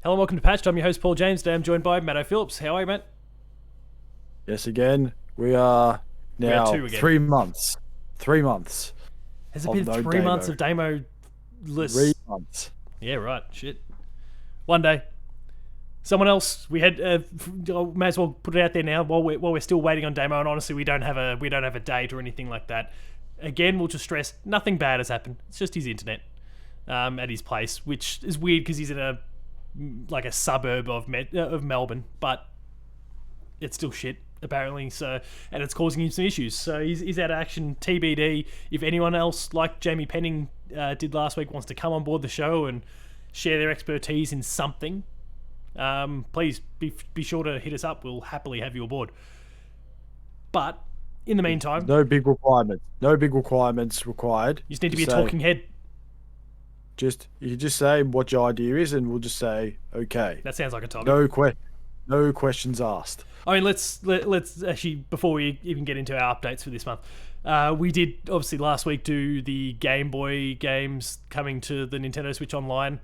Hello and welcome to Patched. I'm your host, Paul James. Today I'm joined by Matto Phillips. How are you, mate? Yes, again, we are We had now two again. 3 months. 3 months Has it of been no 3 months Damo. of Damo Three lists? months. Yeah, right. Shit. One day. Someone else. We had. May as well put it out there now while we're still waiting on Damo. And honestly, we don't have a date or anything like that. Again, we'll just stress nothing bad has happened. It's just his internet at his place, which is weird because he's in a suburb of Melbourne, but it's still shit apparently. So, and it's causing him some issues. So he's out of action. TBD. If anyone else like Jamie Penning did last week wants to come on board the show and share their expertise in something, please be sure to hit us up. We'll happily have you aboard. But in the meantime, No big requirements. No big requirements required. you just need to be a talking head. You can just say what your idea is, and we'll just say okay. That sounds like a topic. No questions asked. I mean, let's actually, before we even get into our updates for this month, we did obviously last week do the Game Boy games coming to the Nintendo Switch Online,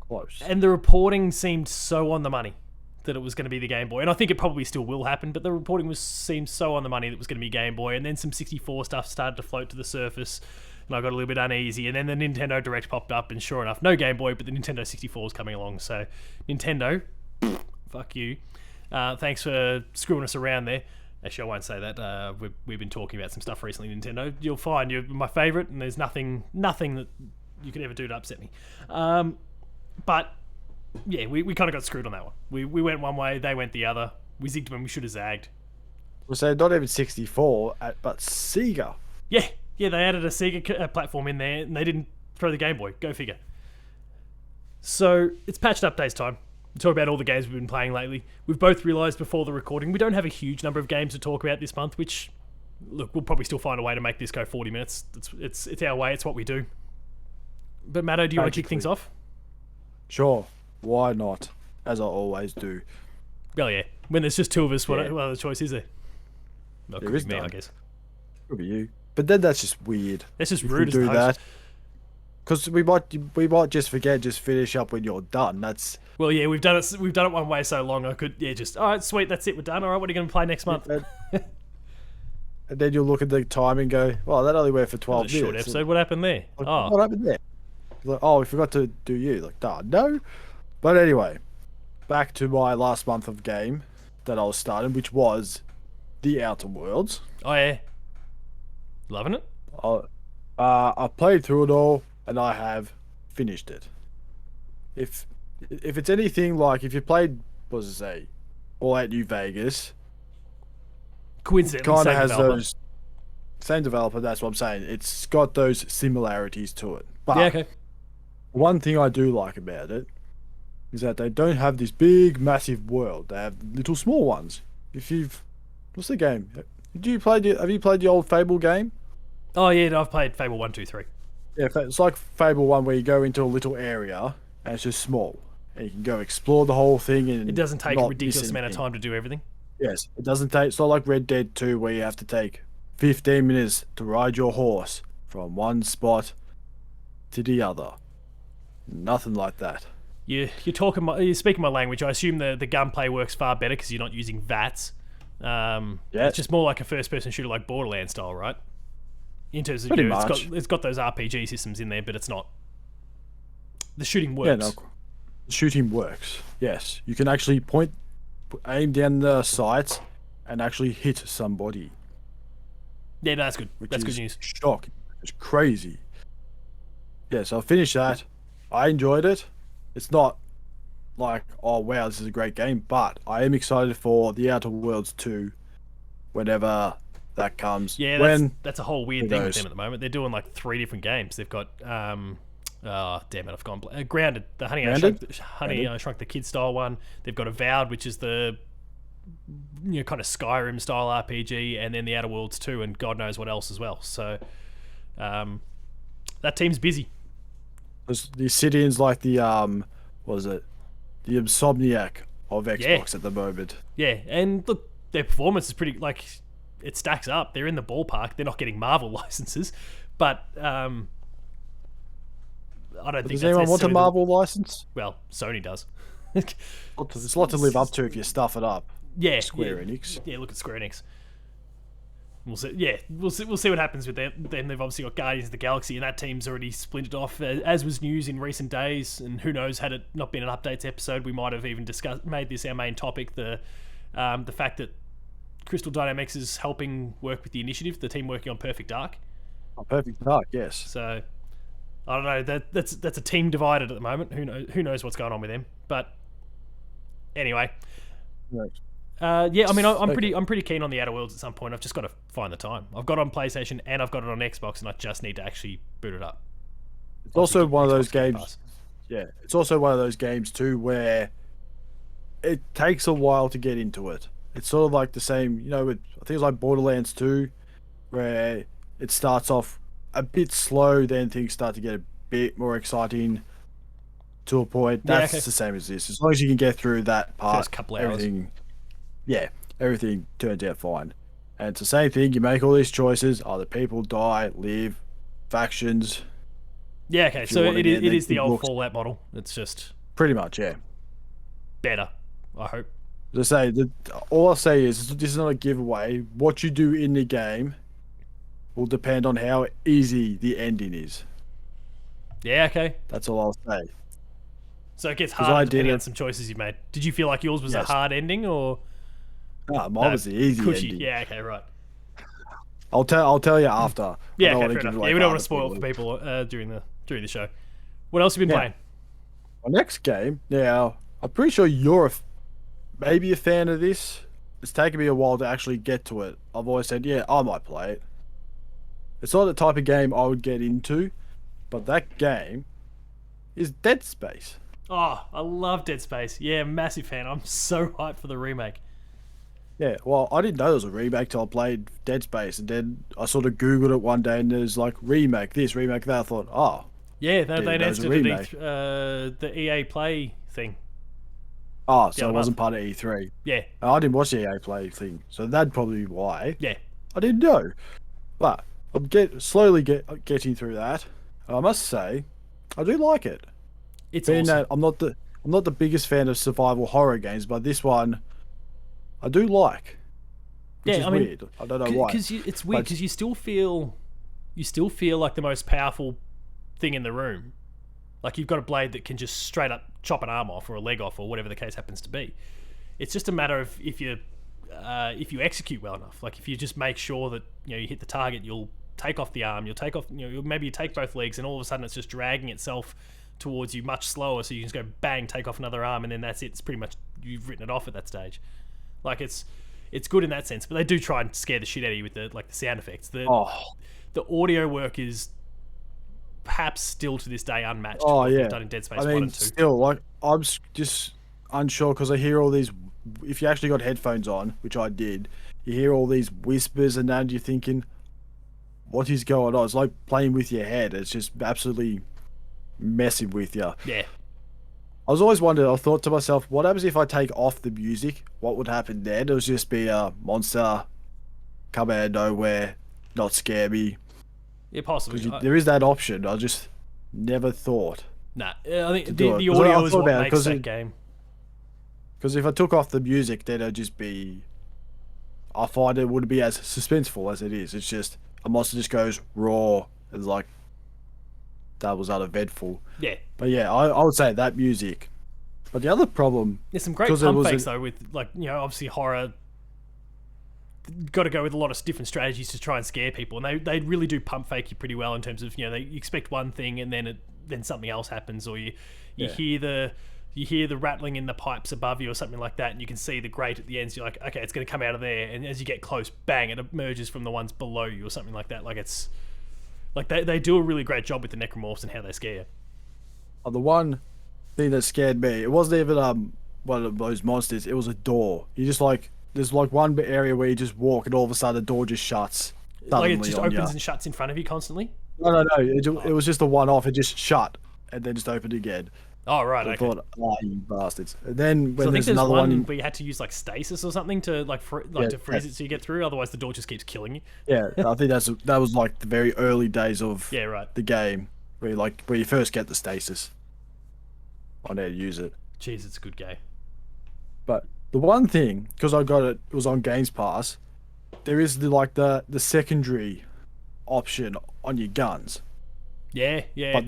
Close. and the reporting seemed so on the money that it was going to be the Game Boy, and I think it probably still will happen. But the reporting seemed so on the money that it was going to be Game Boy, and then some 64 stuff started to float to the surface, and I got a little bit uneasy. And then the Nintendo Direct popped up, and sure enough, no Game Boy, but the Nintendo 64 is coming along. So Nintendo, fuck you. Thanks for screwing us around there. Actually, I won't say that. We've been talking about some stuff recently, Nintendo. You'll find you're my favourite, and there's nothing that you could ever do to upset me. But yeah, we kind of got screwed on that one. We went one way, they went the other. We zigged when we should have zagged. We'll say not even 64, but Sega. Yeah, they added a Sega platform in there, and they didn't throw the Game Boy. Go figure. So it's patched updates time. We talk about all the games we've been playing lately. We've both realised before the recording we don't have a huge number of games to talk about this month, which, look, we'll probably still find a way to make this go 40 minutes. It's our way. It's what we do. But Matto, do you want to kick things off? Sure. Why not? As I always do. Well, yeah. When there's just two of us, what other choice is there? Well, There could is be me, none. I guess. Could be you. But then that's just weird. That's just If rude we as do the host. that. Because we might just forget, just finish up when you're done. That's Well, yeah, we've done it one way so long. I could, just all right, sweet, that's it, we're done. All right, what are you going to play next month? and then you'll look at the time and go, well, that only went for 12 That was minutes. a short episode. What happened there? Like, Oh, what happened there? Like, oh, we forgot to do you. Like, no. But anyway, back to my last month of game that I was starting, which was The Outer Worlds. oh yeah, loving it. I played through it all, and I have finished it. If it's anything like, if you played, what does it say, Fallout New Vegas, Coincidentally, kind of same has developer. those same developer. That's what I'm saying. It's got those similarities to it. But Yeah, okay. one thing I do like about it is that they don't have this big, massive world. They have little, small ones. What's the game? Have you played the old Fable game? Oh yeah, no, I've played Fable 1, 2, 3. Yeah, it's like Fable 1 where you go into a little area and it's just small. And you can go explore the whole thing and It doesn't take a not ridiculous miss amount of anything. time to do everything. Yes, it doesn't take. It's not like Red Dead 2 where you have to take 15 minutes to ride your horse from one spot to the other. Nothing like that. You're speaking my language. I assume the gunplay works far better because you're not using VATs. Yeah. It's just more like a first-person shooter, like Borderlands style, right? In terms of, Pretty you know, much. it's got those RPG systems in there, but it's not. The shooting works. Yeah, no. Shooting works. Yes, you can actually aim down the sights and actually hit somebody, Yeah, no, that's good. which That's is good news. shocking. It's crazy. Yeah, so I finished that. I enjoyed it. It's not like, oh wow, this is a great game, but I am excited for The Outer Worlds 2 whenever that comes. Yeah, that's a whole weird who thing with knows? them at the moment. They're doing like 3 different games. They've got oh damn it, I've gone Grounded, the Honey I Shrunk the Kid style one. They've got Avowed, which is the kind of Skyrim style RPG, and then the Outer Worlds 2, and God knows what else as well. So that team's busy. The sit-ins like the what is it? The Insomniac of Xbox at the moment. Yeah, and look, their performance is pretty, like, it stacks up. They're in the ballpark. They're not getting Marvel licenses, but I don't think Does that's anyone want a necessarily Marvel license? well, Sony does. There's a lot to live up to if you stuff it up. Yeah, Square Enix. Yeah, look at Square Enix. We'll see. Yeah, we'll see. We'll see what happens with them. Then they've obviously got Guardians of the Galaxy, and that team's already splintered off, as was news in recent days. And who knows, had it not been an updates episode, we might have even made this our main topic. The fact that Crystal Dynamics is helping work with the initiative, the team working on Perfect Dark. Oh, Perfect Dark, yes. So I don't know. That's a team divided at the moment. Who knows what's going on with them? But anyway. Right. Yeah, I mean, I'm pretty keen on the Outer Worlds at some point. I've just got to find the time. I've got it on PlayStation and I've got it on Xbox, and I just need to actually boot it up. It's also one of those games. Yeah, it's also one of those games too where it takes a while to get into it. It's sort of like the same, with I think it's like Borderlands 2, where it starts off a bit slow, then things start to get a bit more exciting to a point. That's the same as this. As long as you can get through that part, first couple hours. Everything turns out fine. And it's the same thing. You make all these choices. Either people die, live, factions. Yeah, okay. So it is the old Fallout model. It's just pretty much, yeah. Better, I hope. As I say, all I say is this is not a giveaway. What you do in the game will depend on how easy the ending is. Yeah, okay. That's all I'll say. So it gets harder depending on some choices you've made. Did you feel like yours was a hard ending, or? No, mine was the easy ending. Yeah, okay, right. I'll tell you after. Yeah, okay, fair enough. Yeah, we don't want to spoil it for people during the show. What else have you been playing? My next game. Now, I'm pretty sure you're maybe a fan of this. It's taken me a while to actually get to it. I've always said, yeah, I might play it. It's not the type of game I would get into, but that game is Dead Space. Oh, I love Dead Space. Yeah, massive fan. I'm so hyped for the remake. Yeah, well, I didn't know there was a remake till I played Dead Space, and then I sort of Googled it one day, and there's like remake this, remake that. I thought, oh. Yeah, they announced it at the EA Play thing. Oh, so it wasn't part of E3. Yeah. I didn't watch the EA Play thing, so that'd probably be why. Yeah. I didn't know. But I'm slowly getting through that. I must say, I do like it. It's awesome. That I'm not the biggest fan of survival horror games, but this one I do like. Which is weird. I don't know why. Because it's weird because you still feel like the most powerful thing in the room. Like you've got a blade that can just straight up chop an arm off or a leg off or whatever the case happens to be. It's just a matter of if you execute well enough. Like if you just make sure that you hit the target, you'll take off the arm, you'll take off maybe you take both legs, and all of a sudden it's just dragging itself towards you much slower, so you can just go bang, take off another arm, and then that's it. It's pretty much you've written it off at that stage. Like it's good in that sense, but they do try and scare the shit out of you with the sound effects. The audio work is perhaps still to this day unmatched. Oh yeah, done in Dead Space 1 and 2. Still, like I'm just unsure because I hear all these. If you actually got headphones on, which I did, you hear all these whispers, and then you're thinking, "What is going on?" It's like playing with your head. It's just absolutely messing with you. Yeah. I was always wondering. I thought to myself, "What happens if I take off the music? What would happen then?" It would just be a monster come out of nowhere, not scare me. Yeah, possibly. There is that option. I just never thought. Nah, I think the audio is what makes that game. Because if I took off the music, then it'd just be. I find it wouldn't be as suspenseful as it is. It's just a monster just goes raw. It's like that was uneventful. Yeah. But yeah, I would say that music. But the other problem. There's some great pump fakes though, with obviously horror. Got to go with a lot of different strategies to try and scare people, and they really do pump fake you pretty well in terms of you expect one thing and then something else happens, or you hear the rattling in the pipes above you or something like that, and you can see the grate at the end. So you're like, okay, it's going to come out of there, and as you get close, bang, it emerges from the ones below you or something like that. Like it's like they do a really great job with the necromorphs and how they scare you. Oh, the one thing that scared me, it wasn't even one of those monsters. It was a door. You just like. There's like one area where you just walk and all of a sudden the door just shuts. Like it just opens and shuts in front of you constantly? No. It was just a one-off. It just shut and then just opened again. Oh, right. So okay. I thought, you bastards. And then when I think there's another one where you had to use like stasis or something to to freeze it so you get through. Otherwise, the door just keeps killing you. Yeah, I think that was like the very early days of the game. where you first get the stasis on how to use it. Jeez, it's a good game. But the one thing, because I got it, it was on Games Pass. There is the secondary option on your guns, Yeah, yeah. but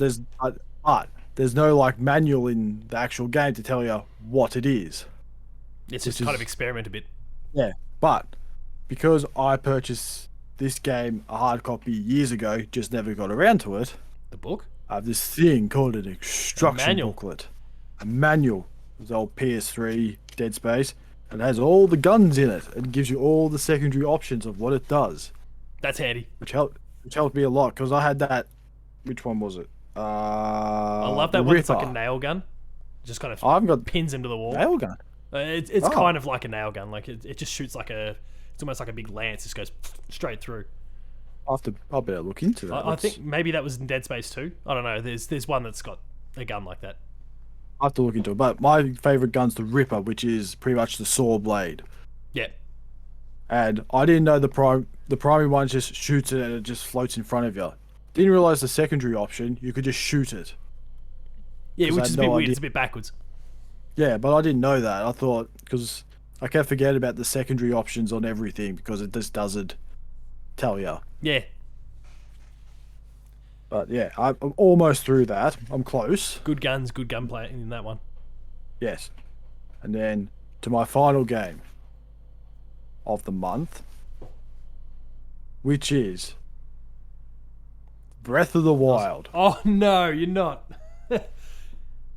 there's no like manual in the actual game to tell you what it is. It's just kind of experiment a bit. Yeah, but because I purchased this game a hard copy years ago, just never got around to it. The book? I have this thing called an instruction manual. booklet, a manual. It's old PS3 Dead Space. It has all the guns in it and gives you all the secondary options of what it does, That's handy. which helped me a lot because I had that. Which one was it? I love that the one. It's like a Ripper. nail gun. Just kind of I haven't got pins him to the wall. nail gun. It's Oh. kind of like a nail gun. Like it just shoots like it's almost like a big lance. Just goes straight through. I better look into that. I think maybe that was in Dead Space 2. I don't know. There's one that's got a gun like that. I have to look into it. But my favorite gun's the Ripper, which is pretty much the saw blade. Yeah. And I didn't know the primary one just shoots it and it just floats in front of you. Didn't realize the secondary option, you could just shoot it. Yeah, 'Cause I which had is a bit no weird. idea. It's a bit backwards. Yeah, but I didn't know that. I thought, because I kept forgetting about the secondary options on everything because it just doesn't tell you. Yeah. But yeah, I'm almost through that. I'm close. Good guns, good gunplay in that one. Yes. And then to my final game of the month, which is Breath of the Wild. Oh no, you're not.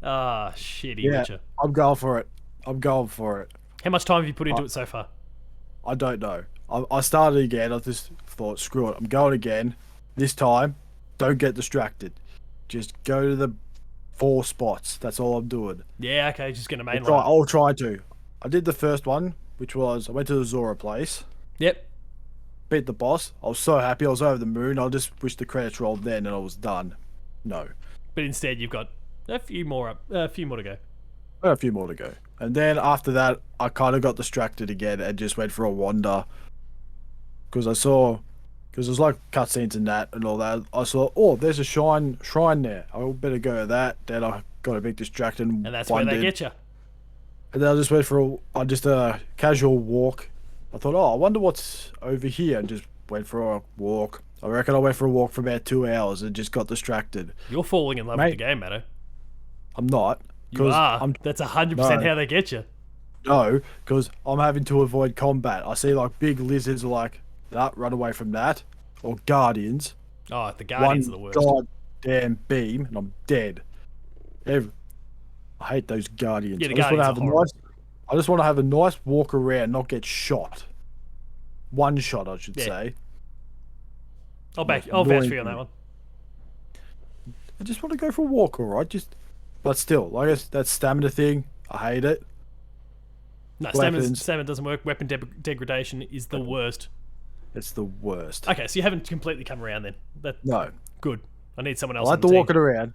Ah, shitty Yeah, Witcher. I'm going for it. I'm going for it. How much time have you put into it so far? I don't know. I started again. I just thought, screw it. I'm going again. This time, don't get distracted. Just go to the 4 spots. That's all I'm doing. Yeah, okay, just gonna mainline. I'll try to. I did the first one, which was I went to the Zora place, Yep. beat the boss. I was so happy. I was over the moon. I just wished the credits rolled then and I was done. No. But instead, you've got a few more to go. I got a few more to go. And then after that, I kind of got distracted again and just went for a wander. Because there's like cutscenes and that and all that. I saw, oh, there's a shrine there. I better go to that. Then I got a bit distracted And that's where they get you. And then I just went for a casual walk. I thought, oh, I wonder what's over here. And just went for a walk. I reckon I went for a walk for about 2 hours and just got distracted. You're falling in love with the game, Matto. I'm not. You are. I'm, That's 100% how they get you. No, because I'm having to avoid combat. I see like big lizards like that, run away from that. Or guardians. Oh, the Guardians are the worst. Goddamn beam, and I'm dead. I hate those guardians. Yeah, the I just wanna Guardians have are a horrible. I just want to have a nice walk around, not get shot. One shot, I should Yeah. say. I'll vouch annoying for you on that one. I just want to go for a walk, alright? But still, like that stamina thing, I hate it. No, Weapons. stamina doesn't work. Weapon degradation is the worst. It's the worst. Okay, so you haven't completely come around then. No. Good. I need someone I else like on to the walk team. it around.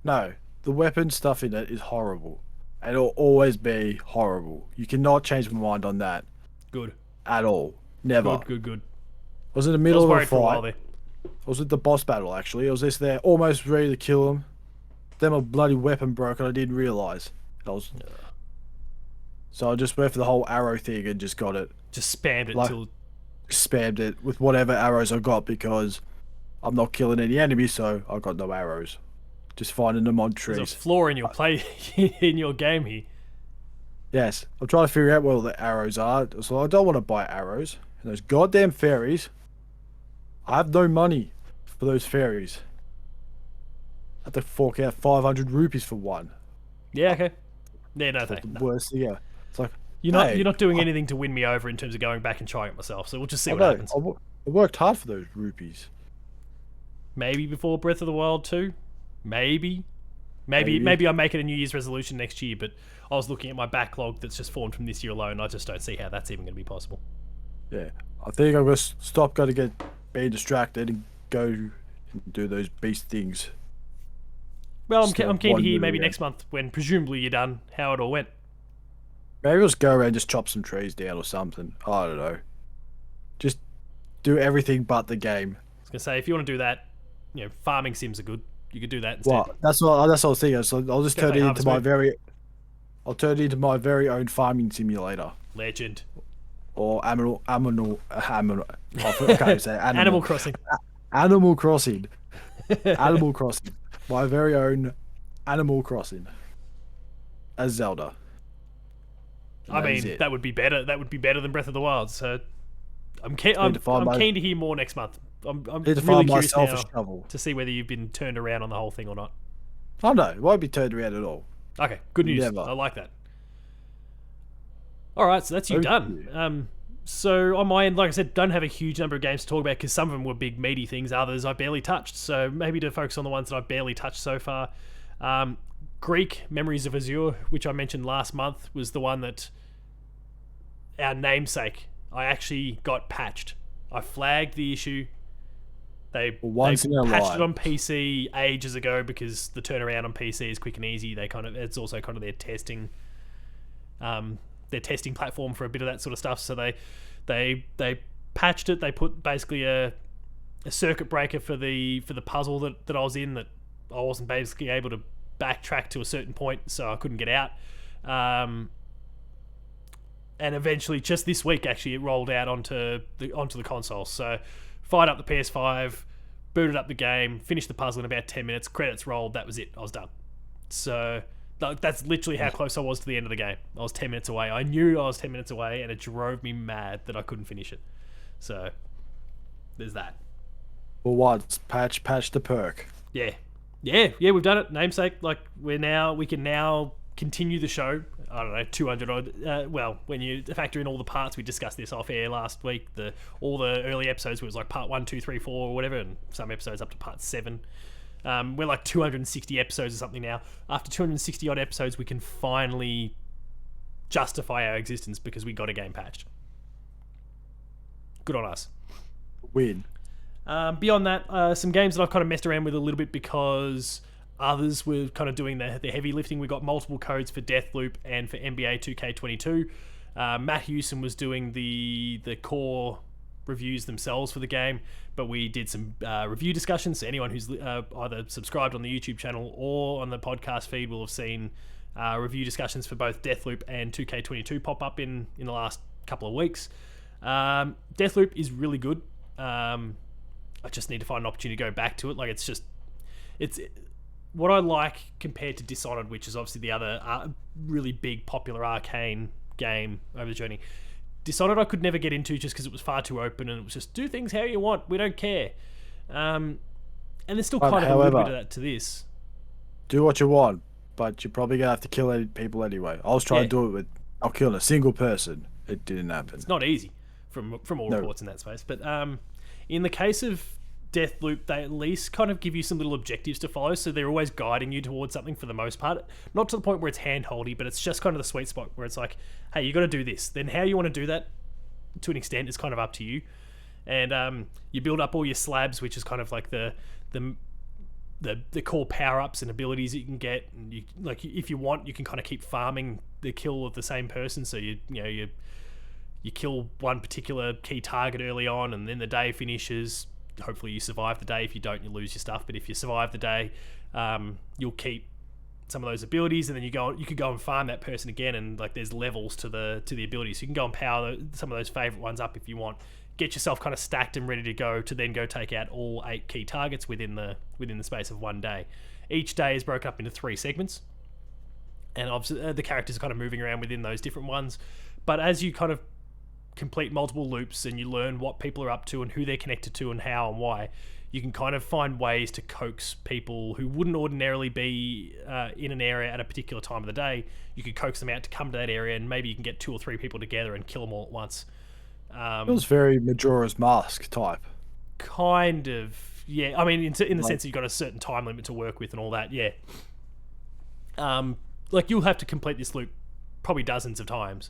No, the weapon stuff in it is horrible. And it'll always be horrible. You cannot change my mind on that Good. at all. Never. Good. I was in the I middle was of a worried for a while fight. there. I was at the boss battle actually. I was just there, almost ready to kill him. Then my bloody weapon broke and I didn't realise. So I just went for the whole arrow thing and just got it. Just spammed it Like- till... Spammed it with whatever arrows I got because I'm not killing any enemies, so I got no arrows. Just finding them on There's a trees. flaw in your play in your game here. Yes, I'm trying to figure out where all the arrows are. So I don't want to buy arrows. And those goddamn fairies. I have no money for those fairies. I have to fork out 500 rupees for one. Yeah, okay. Yeah, no, That's thanks. the worst. Yeah, it's like You're not doing anything to win me over in terms of going back and trying it myself. So we'll just see what happens. I worked hard for those rupees. Maybe before Breath of the Wild 2. Maybe I make it a New Year's resolution next year. But I was looking at my backlog that's just formed from this year alone. I just don't see how that's even going to be possible. Yeah, I think I'm gonna stop. Got to get being distracted and go and do those beast things. Well, I'm Still keen to hear wondering, maybe yeah. next month when presumably you're done how it all went. Maybe I'll just go around and just chop some trees down or something. I don't know. Just do everything but the game. I was going to say, if you want to do that, farming sims are good. You could do that instead. Well, that's what I was thinking. So I'll just turn play it into Harvest my Moon. I'll turn it into my very own farming simulator. Legend. Or I can't say Animal Crossing. Animal Crossing. Animal Crossing. My very own Animal Crossing. As Zelda. And I that is mean, it. that would be better. That would be better than Breath of the Wild. So I'm keen to hear more next month. I'm Need to really find curious myself now a shovel. to see whether you've been turned around on the whole thing or not. Oh no, it won't be turned around at all. Okay, good news. Never. I like that. All right, so that's you done. So on my end, like I said, don't have a huge number of games to talk about because some of them were big meaty things. Others I barely touched. So maybe to focus on the ones that I've barely touched so far. Greek Memories of Azure, which I mentioned last month, was the one that our namesake, I actually got patched. I flagged the issue. They patched it on PC ages ago because the turnaround on PC is quick and easy. It's also kind of their testing platform for a bit of that sort of stuff. So they patched it. They put basically a circuit breaker for the puzzle that I was in that I wasn't basically able to backtrack to a certain point, so I couldn't get out. And eventually, just this week, actually, it rolled out onto the console. So, fired up the PS5, booted up the game, finished the puzzle in about 10 minutes, credits rolled, that was it. I was done. So, that's literally how close I was to the end of the game. I was 10 minutes away. I knew I was 10 minutes away, and it drove me mad that I couldn't finish it. So, there's that. For once, patch the perk. Yeah, we've done it. Namesake, like, we can now continue the show. I don't know, 200 odd. Well, when you factor in all the parts, we discussed this off air last week. All the early episodes where it was like part 1, 2, 3, 4, or whatever, and some episodes up to part 7. We're like 260 episodes or something now. After 260 odd episodes, we can finally justify our existence because we got a game patched. Good on us. Win. Beyond that, some games that I've kind of messed around with a little bit because others were kind of doing the heavy lifting. We got multiple codes for Deathloop and for NBA 2K22. Matt Hewson was doing the core reviews themselves for the game, but we did some review discussions. So anyone who's either subscribed on the YouTube channel or on the podcast feed will have seen review discussions for both Deathloop and 2K22 pop up in the last couple of weeks. Deathloop is really good. I just need to find an opportunity to go back to it. Like, it's what I like compared to Dishonored, which is obviously the other really big popular arcane game over the journey. Dishonored I could never get into just because it was far too open and it was just do things how you want. We don't care. And there's still kind of a little bit of that to this. Do what you want, but you're probably gonna have to kill people anyway. I was trying to do it I'll kill a single person. It didn't happen. It's not easy from all reports in that space. But in the case of Deathloop, they at least kind of give you some little objectives to follow, so they're always guiding you towards something for the most part. Not to the point where it's hand-holdy, but it's just kind of the sweet spot where it's like, hey, you got to do this. Then how you want to do that, to an extent, is kind of up to you. And you build up all your slabs, which is kind of like the core power-ups and abilities that you can get. And you, like, if you want, you can kind of keep farming the kill of the same person, so you kill one particular key target early on, and then the day finishes. Hopefully you survive the day. If you don't, you lose your stuff. But if you survive the day, you'll keep some of those abilities, and then you could go and farm that person again. And like, there's levels to the abilities, so you can go and power some of those favorite ones up if you want. Get yourself kind of stacked and ready to go to then go take out all 8 key targets within the space of one day. Each day is broken up into 3 segments, and obviously the characters are kind of moving around within those different ones. But as you kind of complete multiple loops and you learn what people are up to and who they're connected to and how and why, you can kind of find ways to coax people who wouldn't ordinarily be in an area at a particular time of the day. You could coax them out to come to that area, and maybe you can get 2 or 3 people together and kill them all at once. It was very Majora's Mask type. Kind of, yeah. I mean, in the sense that you've got a certain time limit to work with and all that, yeah. Like, you'll have to complete this loop probably dozens of times.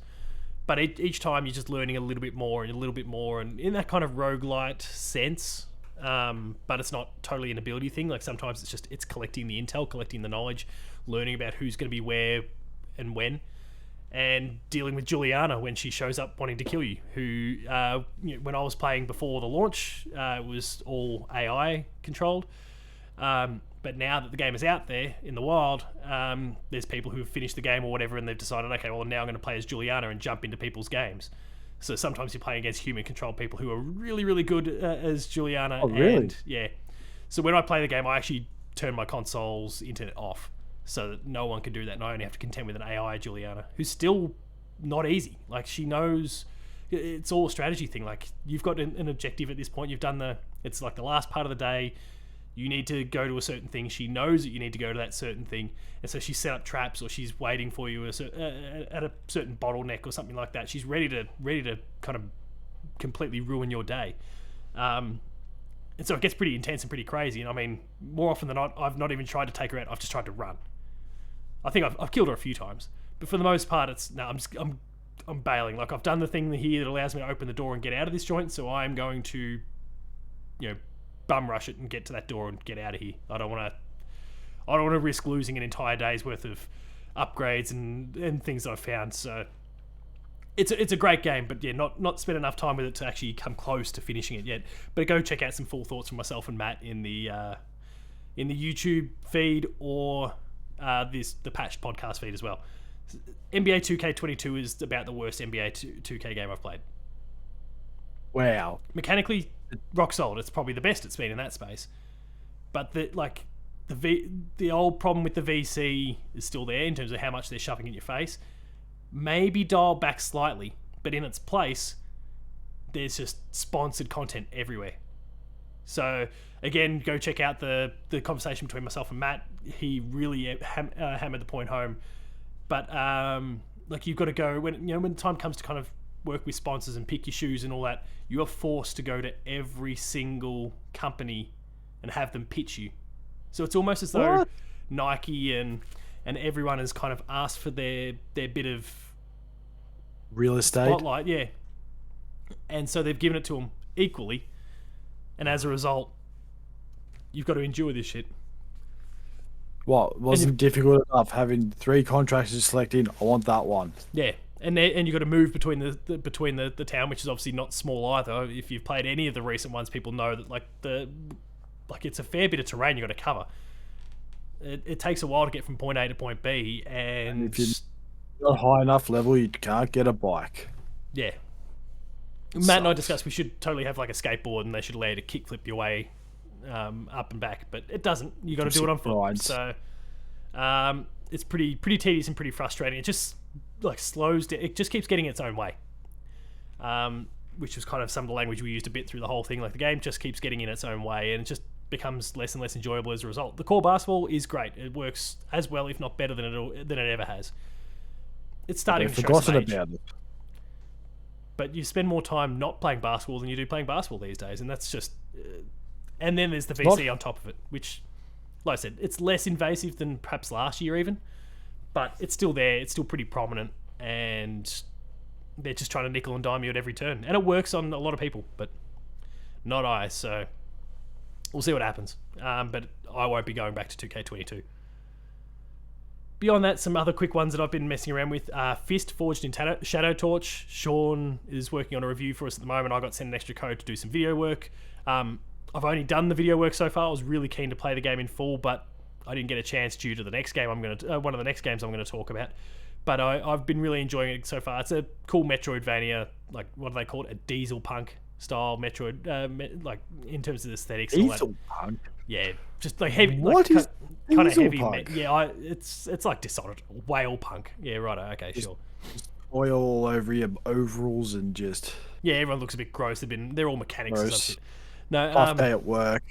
But each time you're just learning a little bit more and a little bit more, and in that kind of roguelite sense. But it's not totally an ability thing. Like, sometimes it's collecting the intel, collecting the knowledge, learning about who's going to be where and when, and dealing with Juliana when she shows up wanting to kill you. Who, when I was playing before the launch, it was all AI controlled. But now that the game is out there in the wild, there's people who have finished the game or whatever, and they've decided, okay, well, now I'm going to play as Juliana and jump into people's games. So sometimes you're playing against human-controlled people who are really, really good as Juliana. Oh, really? And, yeah. So when I play the game, I actually turn my console's internet off so that no one can do that, and I only have to contend with an AI Juliana, who's still not easy. Like, she knows... It's all a strategy thing. Like, you've got an objective at this point. You've done it's like the last part of the day. You need to go to a certain thing. She knows that you need to go to that certain thing. And so she's set up traps, or she's waiting for you at a certain bottleneck or something like that. She's ready to kind of completely ruin your day. And so it gets pretty intense and pretty crazy. And I mean, more often than not, I've not even tried to take her out. I've just tried to run. I think I've killed her a few times. But for the most part, I'm bailing. Like, I've done the thing here that allows me to open the door and get out of this joint, so I'm going to, bum rush it and get to that door and get out of here. I don't want to risk losing an entire day's worth of upgrades and things that I've found. So it's a great game, but yeah, not spent enough time with it to actually come close to finishing it yet. But go check out some full thoughts from myself and Matt in the YouTube feed or the Patched podcast feed as well. NBA 2K22 is about the worst NBA 2K game I've played. Wow. Mechanically, rock solid. It's probably the best it's been in that space. But the old problem with the VC is still there in terms of how much they're shoving in your face. Maybe dial back slightly, but in its place, there's just sponsored content everywhere. So again, go check out the conversation between myself and Matt. He really hammered the point home. But you've got to go when time comes to kind of work with sponsors and pick your shoes and all that. You are forced to go to every single company and have them pitch you. So it's almost as though Nike and everyone has kind of asked for their bit of real estate spotlight, yeah. And so they've given it to them equally, and as a result, you've got to endure this shit. What wasn't difficult enough having 3 contracts to select in? I want that one. Yeah, and you got to move between the town, which is obviously not small either. If you've played any of the recent ones, people know that it's a fair bit of terrain you got to cover. It takes a while to get from point A to point B, and if you're not high enough level, you can't get a bike. Yeah. Matt and I discussed we should totally have like a skateboard, and they should allow you to kickflip your way up and back, but it doesn't. You got to do it on foot. So it's pretty tedious and pretty frustrating. It just slows down. It just keeps getting its own way, which was kind of some of the language we used a bit through the whole thing. Like, the game just keeps getting in its own way, and it just becomes less and less enjoyable as a result. The core basketball is great. It works as well, if not better, than it ever has. It's starting to show some age. About it. But you spend more time not playing basketball than you do playing basketball these days, and that's just... and then there's the VC on top of it, which, like I said, it's less invasive than perhaps last year even, but it's still there. It's still pretty prominent, and they're just trying to nickel and dime you at every turn. And it works on a lot of people, but not I, so we'll see what happens. But I won't be going back to 2K22. Beyond that, some other quick ones that I've been messing around with. Fist Forged in Shadow Torch. Sean is working on a review for us at the moment. I got sent an extra code to do some video work. I've only done the video work so far. I was really keen to play the game in full, but I didn't get a chance due to the next game one of the next games I'm going to talk about. But I've been really enjoying it so far. It's a cool Metroidvania, like, what do they call it? A diesel punk style Metroid, like, in terms of the aesthetics. Diesel punk? Yeah, just like heavy. What like, is kind of heavy? punk? It's like Dishonored, whale punk. Yeah, righto. Okay, sure. Oil all over your overalls and just... Yeah, everyone looks a bit gross. They're all mechanics and stuff. No, tough day at work.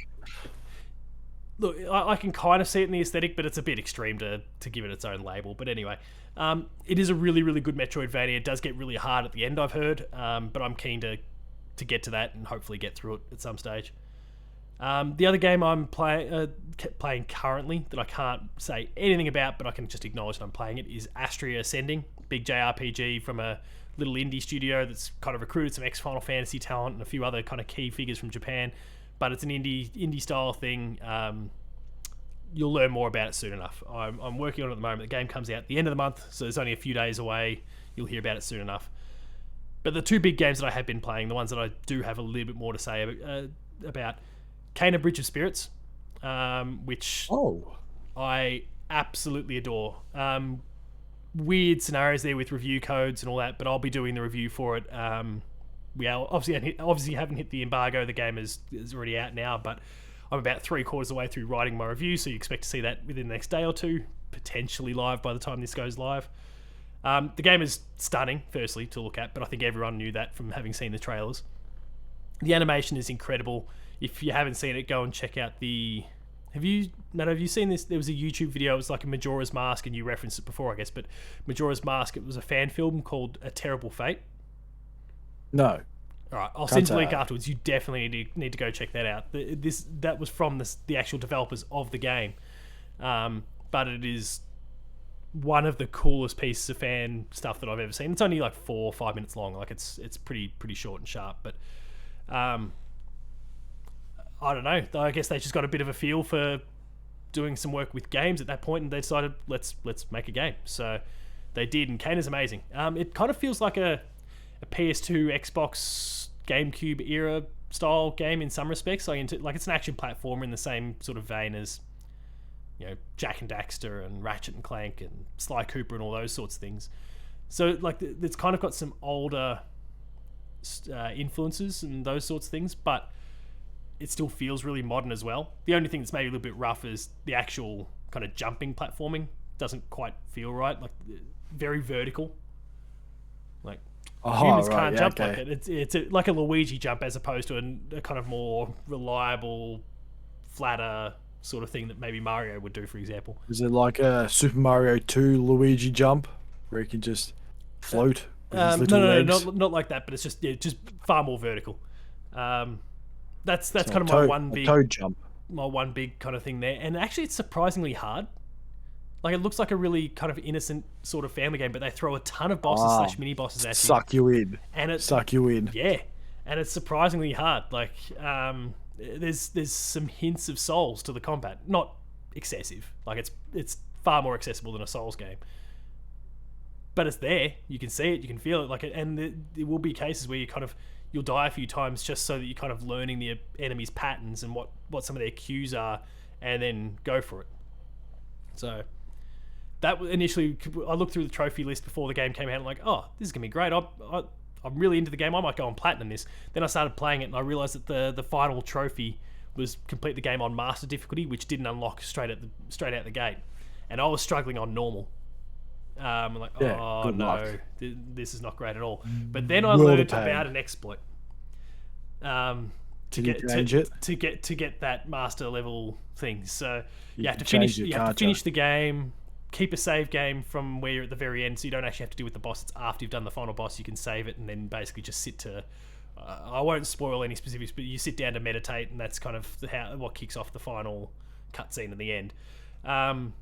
Look, I can kind of see it in the aesthetic, but it's a bit extreme to give it its own label. But anyway, it is a really, really good Metroidvania. It does get really hard at the end, I've heard, but I'm keen to get to that and hopefully get through it at some stage. The other game I'm playing currently that I can't say anything about, but I can just acknowledge that I'm playing it, is Astria Ascending, big JRPG from a little indie studio that's kind of recruited some ex-Final Fantasy talent and a few other kind of key figures from Japan. But it's an indie style thing. You'll learn more about it soon enough. I'm working on it at the moment. The game comes out at the end of the month, so it's only a few days away. You'll hear about it soon enough. But the 2 big games that I have been playing, the ones that I do have a little bit more to say about, Kena Bridge of Spirits. which Oh, I absolutely adore. Weird scenarios there with review codes and all that, but I'll be doing the review for it. We obviously haven't hit the embargo. The game is already out now, but I'm about 3/4 of the way through writing my review, so you expect to see that within the next day or two, potentially live by the time this goes live. The game is stunning, firstly, to look at, but I think everyone knew that from having seen the trailers. The animation is incredible. If you haven't seen it, go and check out the... Have you seen this? There was a YouTube video. It was like a Majora's Mask, and you referenced it before, I guess, but Majora's Mask, it was a fan film called A Terrible Fate. no. All right, I'll send you a link afterwards. You definitely need to go check that out. That was from the actual developers of the game, but it is one of the coolest pieces of fan stuff that I've ever seen. It's only like 4 or 5 minutes long. Like it's pretty short and sharp. But I don't know. I guess they just got a bit of a feel for doing some work with games at that point, and they decided let's make a game. So they did, and Kane is amazing. It kind of feels like a PS2, Xbox, GameCube era style game in some respects. Like it's an action platformer in the same sort of vein as, you know, Jack and Daxter and Ratchet and Clank and Sly Cooper and all those sorts of things. So like it's kind of got some older influences and those sorts of things, but it still feels really modern as well. The only thing that's maybe a little bit rough is the actual kind of jumping platforming doesn't quite feel right. Like very vertical. Like humans can't jump like it. It's like a Luigi jump as opposed to a kind of more reliable, flatter sort of thing that maybe Mario would do, for example. Is it like a Super Mario 2 Luigi jump where he can just float with his little legs? No, not like that, but it's just far more vertical. That's So kind of my one big toad jump. My one big kind of thing there. And actually it's surprisingly hard. Like it looks like a really kind of innocent sort of family game, but they throw a ton of bosses / mini bosses at you. Suck you in. And suck you in. Yeah. And it's surprisingly hard. Like there's some hints of Souls to the combat. Not excessive. Like it's far more accessible than a Souls game. But it's there. You can see it, you can feel it. Like and there will be cases where you'll die a few times just so that you're kind of learning the enemy's patterns and what some of their cues are, and then go for it. So that initially, I looked through the trophy list before the game came out and like, oh, this is going to be great. I'm really into the game. I might go on platinum this. Then I started playing it and I realized that the final trophy was complete the game on master difficulty, which didn't unlock straight out the gate. And I was struggling on normal. I'm like, oh no, this is not great at all. But then I learned about an exploit. To get that master level thing. So you have to finish the game, keep a save game from where you're at the very end, so you don't actually have to deal with the boss. It's after you've done the final boss, you can save it and then basically just sit to I won't spoil any specifics, but you sit down to meditate, and that's kind of what kicks off the final cutscene in the end. And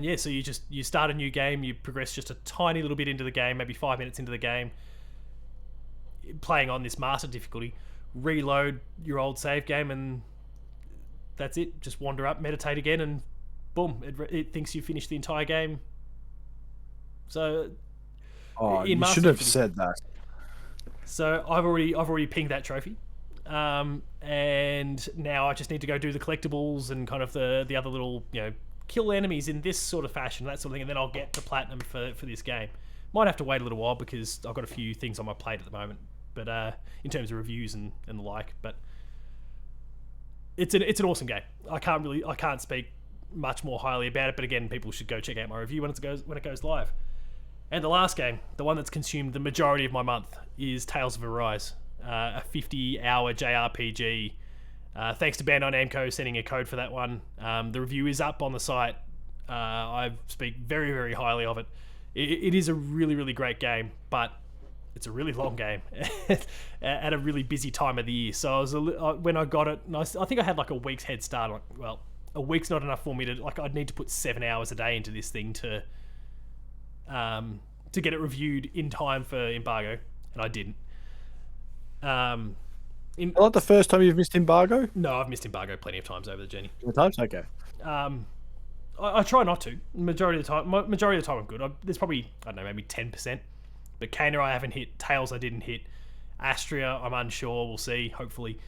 yeah, so you start a new game, you progress just a tiny little bit into the game, maybe 5 minutes into the game, playing on this master difficulty, reload your old save game, and that's it. Just wander up, meditate again, and boom, it thinks you finished the entire game. So you should have said that. So I've already pinged that trophy, and now I just need to go do the collectibles and kind of the other little, kill enemies in this sort of fashion, that sort of thing, and then I'll get the platinum for this game. Might have to wait a little while because I've got a few things on my plate at the moment, but in terms of reviews and the like. But it's an awesome game. I can't speak much more highly about it, but again, people should go check out my review when it goes live. And the last game, the one that's consumed the majority of my month, is Tales of Arise, a 50-hour JRPG. Thanks to Bandai Namco sending a code for that one. The review is up on the site. I speak very, very highly of it. It is a really, really great game, but it's a really long game at a really busy time of the year. So when I got it, I think I had like a week's head start. Well, a week's not enough for me to I'd need to put 7 hours a day into this thing to get it reviewed in time for embargo, and I didn't. Not the first time you've missed embargo? No, I've missed embargo plenty of times over the journey. Times? Okay. I try not to. Majority of the time I'm good. There's probably, I don't know, maybe 10%. But Kana I haven't hit. Tales I didn't hit. Astria I'm unsure. We'll see. Hopefully.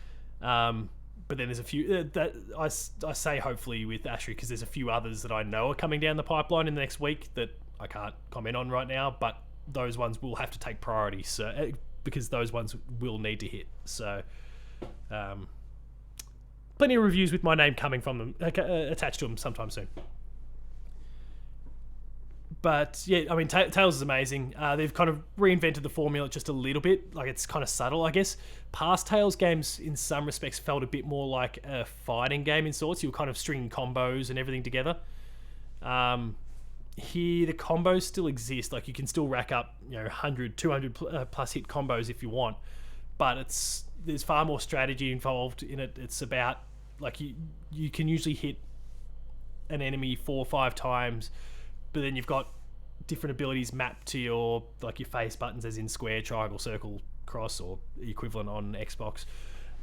But then there's a few that I say hopefully with Azure because there's a few others that I know are coming down the pipeline in the next week that I can't comment on right now. But those ones will have to take priority, so because those ones will need to hit. So, plenty of reviews with my name coming from them attached to them sometime soon. But yeah, I mean, Tales is amazing. They've kind of reinvented the formula just a little bit. Like, it's kind of subtle, I guess. Past Tales games, in some respects, felt a bit more like a fighting game in sorts. You were kind of stringing combos and everything together. Here, the combos still exist. Like, you can still rack up, 100, 200 plus hit combos if you want. But there's far more strategy involved in it. It's about, like, you can usually hit an enemy 4 or 5 times, but then you've got different abilities mapped to your face buttons, as in square, triangle, circle, cross, or equivalent on Xbox,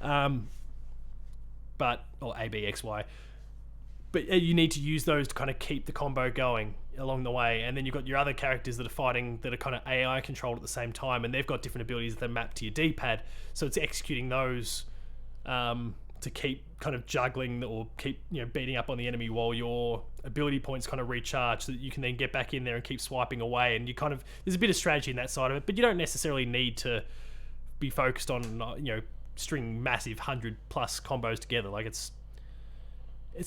or A, B, X, Y. But you need to use those to kind of keep the combo going along the way. And then you've got your other characters that are fighting that are kind of AI controlled at the same time, and they've got different abilities that are mapped to your D-pad. So it's executing those to keep kind of juggling or keep beating up on the enemy while your ability points kind of recharge, so that you can then get back in there and keep swiping away. And there's a bit of strategy in that side of it, but you don't necessarily need to be focused on stringing massive 100 plus combos together. Like, it's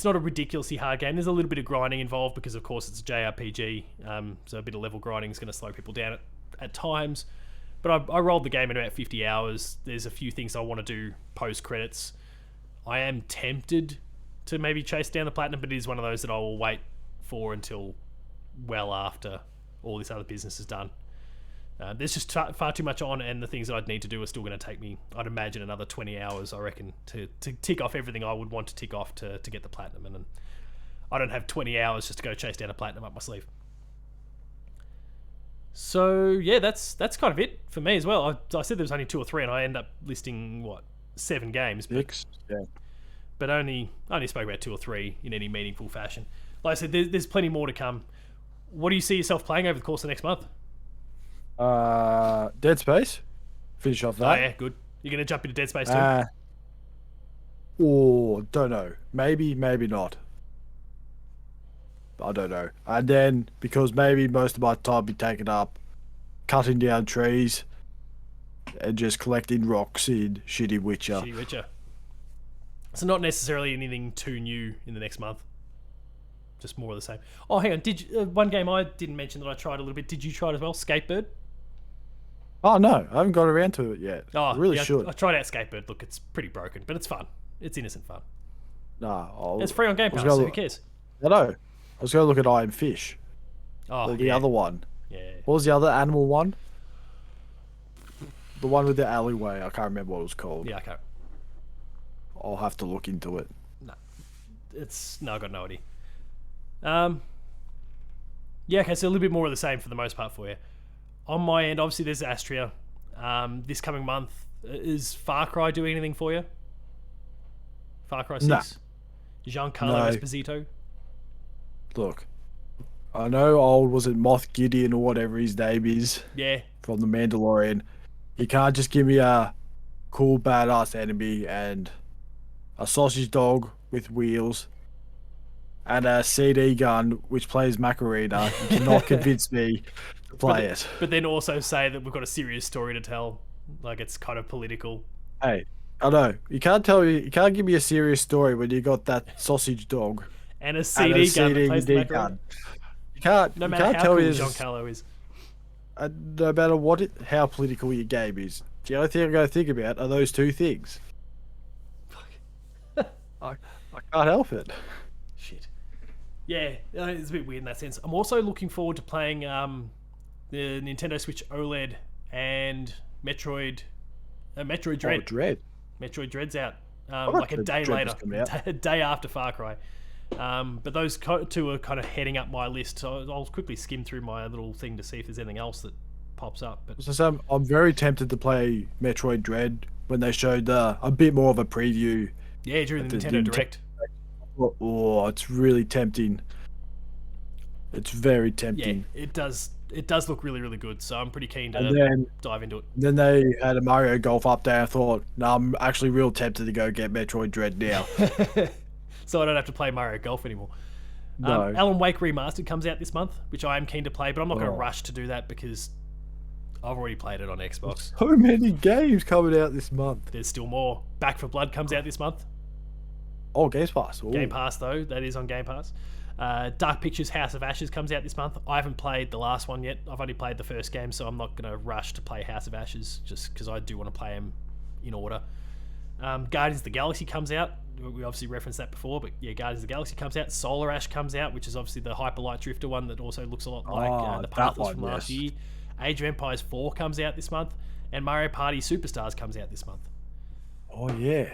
not a ridiculously hard game. There's a little bit of grinding involved because, of course, it's a JRPG, so a bit of level grinding is going to slow people down at times. But I rolled the game in about 50 hours. There's a few things I want to do post-credits. I am tempted to maybe chase down the platinum, but it is one of those that I will wait for until well after all this other business is done. There's just far too much on, and the things that I'd need to do are still going to take me, I'd imagine, another 20 hours, I reckon, to tick off everything I would want to tick off to get the platinum. And I don't have 20 hours just to go chase down a platinum up my sleeve. So yeah, that's kind of it for me as well. I said there was only 2 or 3, and I end up listing 7 games. 6, yeah. But I only spoke about 2 or 3 in any meaningful fashion. Like I said, there's plenty more to come. What do you see yourself playing over the course of next month? Dead Space. Finish off that. Oh yeah, good. You're gonna jump into Dead Space too? Don't know. Maybe not. I don't know. And then, because maybe most of my time be taken up cutting down trees and just collecting rocks in Shitty Witcher. So not necessarily anything too new in the next month. Just more of the same. Oh, hang on. One game I didn't mention that I tried a little bit. Did you try it as well? Skatebird? Oh, no. I haven't got around to it yet. Oh, I really yeah, should. I tried out Skatebird. Look, it's pretty broken, but it's fun. It's innocent fun. Nah. It's free on Game Pass, so who cares? I know. I was going to look at I Am Fish. Oh, the other one. Yeah. What was the other animal one? The one with the alleyway. I can't remember what it was called. Yeah, I can't. I'll have to look into it. No, I got no idea. Yeah, okay, so a little bit more of the same for the most part for you. On my end, obviously there's Astria. This coming month, is Far Cry doing anything for you? Far Cry 6? Nah. Giancarlo Esposito? Look, I know was it Moff Gideon or whatever his name is? Yeah. From The Mandalorian. You can't just give me a cool, badass enemy and a sausage dog with wheels and a CD gun which plays Macarena. You cannot convince me to play it. But then also say that we've got a serious story to tell. Like, it's kind of political. Hey, I know. You can't give me a serious story when you got that sausage dog. And a CD gun that plays the Macarena. You can't, no matter how cool Giancarlo is. No matter how political your game is. The only thing I'm going to think about are those 2 things. I can't help it. Shit. Yeah, it's a bit weird in that sense. I'm also looking forward to playing the Nintendo Switch OLED and Metroid Dread. Oh, Dread. Metroid Dread's out like a day later, a day after Far Cry. But those 2 are kind of heading up my list, so I'll quickly skim through my little thing to see if there's anything else that pops up. But so I'm very tempted to play Metroid Dread when they showed a bit more of a preview. Yeah, during the Nintendo Direct. Oh, it's really tempting. It's very Yeah, tempting. it does. It does look really, really good. So I'm pretty keen And to then dive into it. then they had a Mario Golf update. I thought, no, I'm actually real tempted to go get Metroid Dread now. So I don't have to play Mario Golf anymore. No. Alan Wake Remastered comes out this month, which I am keen to play, but I'm not going to Oh. rush to do that because I've already played it on Xbox. So many games coming out this month. There's still more. Back for Blood comes out this month. Oh, Games Pass. Ooh. Game Pass, though. That is on Game Pass. Dark Pictures House of Ashes comes out this month. I haven't played the last one yet. I've only played the first game, so I'm not going to rush to play House of Ashes just because I do want to play them in order. Guardians of the Galaxy comes out. We obviously referenced that before, but yeah, Guardians of the Galaxy comes out. Solar Ash comes out, which is obviously the Hyper Light Drifter one that also looks a lot like the Pathless from last year. Age of Empires 4 comes out this month, and Mario Party Superstars comes out this month. Oh, yeah.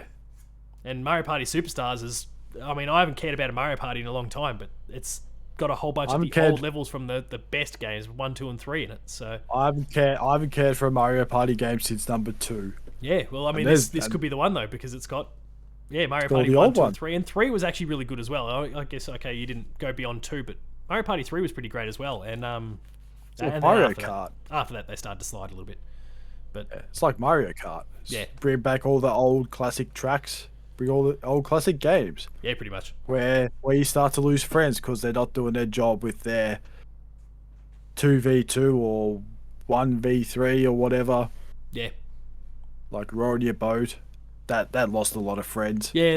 And Mario Party Superstars is, I mean, I haven't cared about a Mario Party in a long time, but it's got a whole bunch of the old levels from the best games, 1, 2, and 3 in it. So I haven't cared for a Mario Party game since number 2. yeah, well, I mean, this could be the one though, because it's got Mario Party 1, 2, and 3, and 3 was actually really good as well. I guess okay, you didn't go beyond 2, but Mario Party 3 was pretty great as well. And It's like and Mario then Kart. after that, they started to slide a little bit. But It's like Mario Kart. Yeah. Bring back all the old classic tracks. Bring all the old classic games. yeah, pretty much. Where you start to lose friends because they're not doing their job with their 2v2 or 1v3 or whatever. Yeah, Like rowing your boat. That lost a lot of friends. yeah,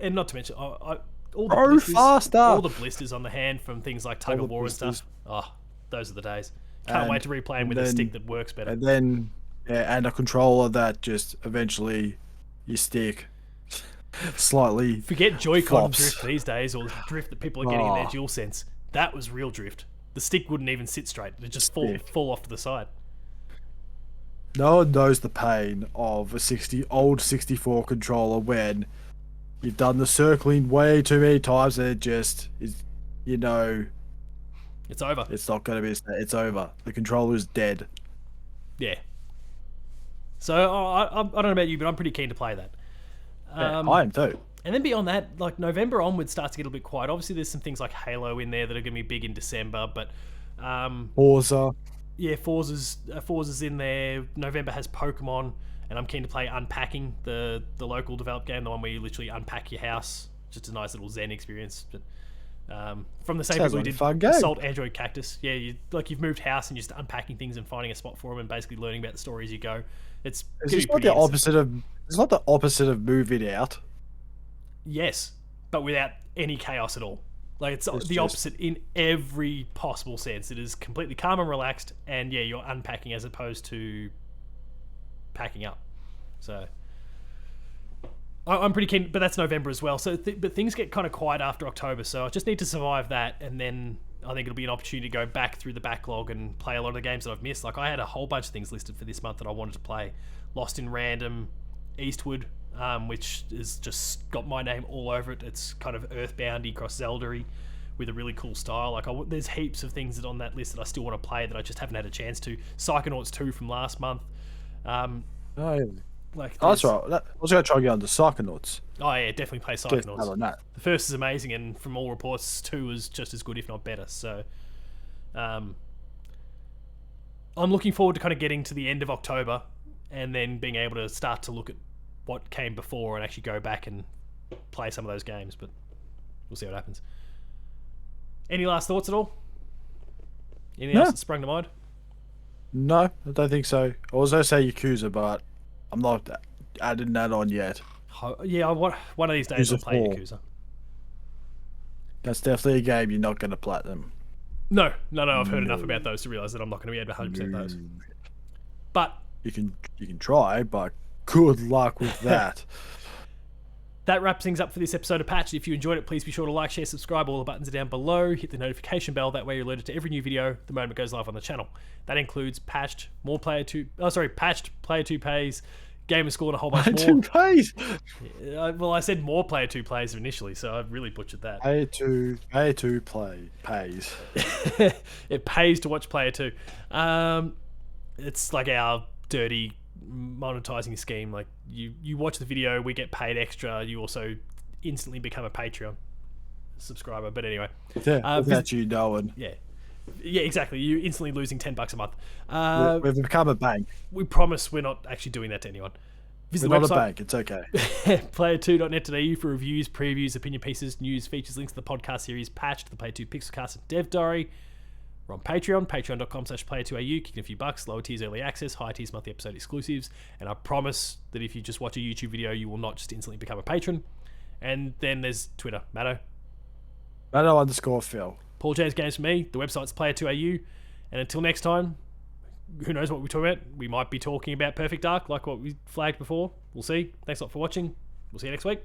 and not to mention all the Row blisters, faster! all the blisters on the hand from things like Tug All of the War and stuff. blisters. Oh, those are the days. Can't wait to replay them with a then- stick that works better. And then and a controller that just eventually you stick slightly. Forget Joy-Con flops. drift these days, or the drift that people are getting in their Oh. DualSense. That was real drift. The stick wouldn't even sit straight; it'd just Stick. fall off to the side. No one knows the pain of a old 64 controller when you've done the circling way too many times and it just is, It's over. it's not going to be. It's over. The controller is dead. Yeah. So I don't know about you, but I'm pretty keen to play that. I am too. And then beyond that, like November onwards starts to get a little bit quiet. Obviously, there's some things like Halo in there that are going to be big in December, but Forza. yeah, Forza's in there. November has Pokemon, and I'm keen to play Unpacking, the local developed game, the one where you literally unpack your house. Just a nice little Zen experience. But from the same Sounds people like who a did fun game. Assault Android Cactus. Yeah, you've moved house and you're just unpacking things and finding a spot for them and basically learning about the story as you go. It's Is gonna this be not pretty the innocent. opposite of? It's not the opposite of Move It Out. Yes, but without any chaos at all. Like it's the just- opposite in every possible sense. It is completely calm and relaxed, and yeah, you're unpacking as opposed to packing up. So I'm pretty keen, but that's November as well. So, but things get kind of quiet after October, so I just need to survive that, and then I think it'll be an opportunity to go back through the backlog and play a lot of the games that I've missed. Like I had a whole bunch of things listed for this month that I wanted to play: Lost in Random, Eastward, which has just got my name all over it. It's kind of Earthboundy cross Zelda-y with a really cool style. Like there's heaps of things that on that list that I still want to play that I just haven't had a chance to. Psychonauts 2 from last month. Oh, yeah. Like Oh, that's there's- right. I was going to try and get on the Psychonauts. Oh yeah, definitely play Get Psychonauts. that on that. The first is amazing, and from all reports, 2 is just as good, if not better. So, I'm looking forward to kind of getting to the end of October, and then being able to start to look at what came before and actually go back and play some of those games. But we'll see what happens. Any last thoughts at all? Anything else that sprung to mind? No, I don't think so. I was going to say Yakuza, but I'm not adding that on yet. Yeah, one of these days I'll Yakuza play 4. Yakuza. That's definitely a game you're not going to platinum. No, I've heard enough about those to realise that I'm not going to be able to 100% those. But You can try, but good luck with that. that wraps things up for this episode of Patched. If you enjoyed it, please be sure to like, share, subscribe. All the buttons are down below. Hit the notification bell. That way you're alerted to every new video the moment it goes live on the channel. That includes Patched, Patched, Player 2 Pays, Gamer Score, and a whole bunch more. 2 pays. Well, I said more Player 2 Plays initially, so I really butchered that. Pay to play pays. It pays to watch Player 2. It's like our dirty monetizing scheme. Like you watch the video, we get paid extra. You also instantly become a Patreon. subscriber. But anyway, without you knowing. Yeah, exactly. You're instantly losing $10 a month. We've become a bank. We promise we're not actually doing that to anyone. Visit We're the not a website, bank. It's okay. player2.net.au for reviews, previews, opinion pieces, news, features, links to the podcast series, patch to the Player 2 Pixelcast and Dev Diary. We're on Patreon, patreon.com/player2au, kicking a few bucks, lower tiers early access, higher tiers monthly episode exclusives, and I promise that if you just watch a YouTube video, you will not just instantly become a patron. And then there's Twitter, Matto. Matto_Phil. Paul James Games for me, the website's player2au, and until next time, who knows what we're talking about? We might be talking about Perfect Dark, like what we flagged before. We'll see. Thanks a lot for watching. We'll see you next week.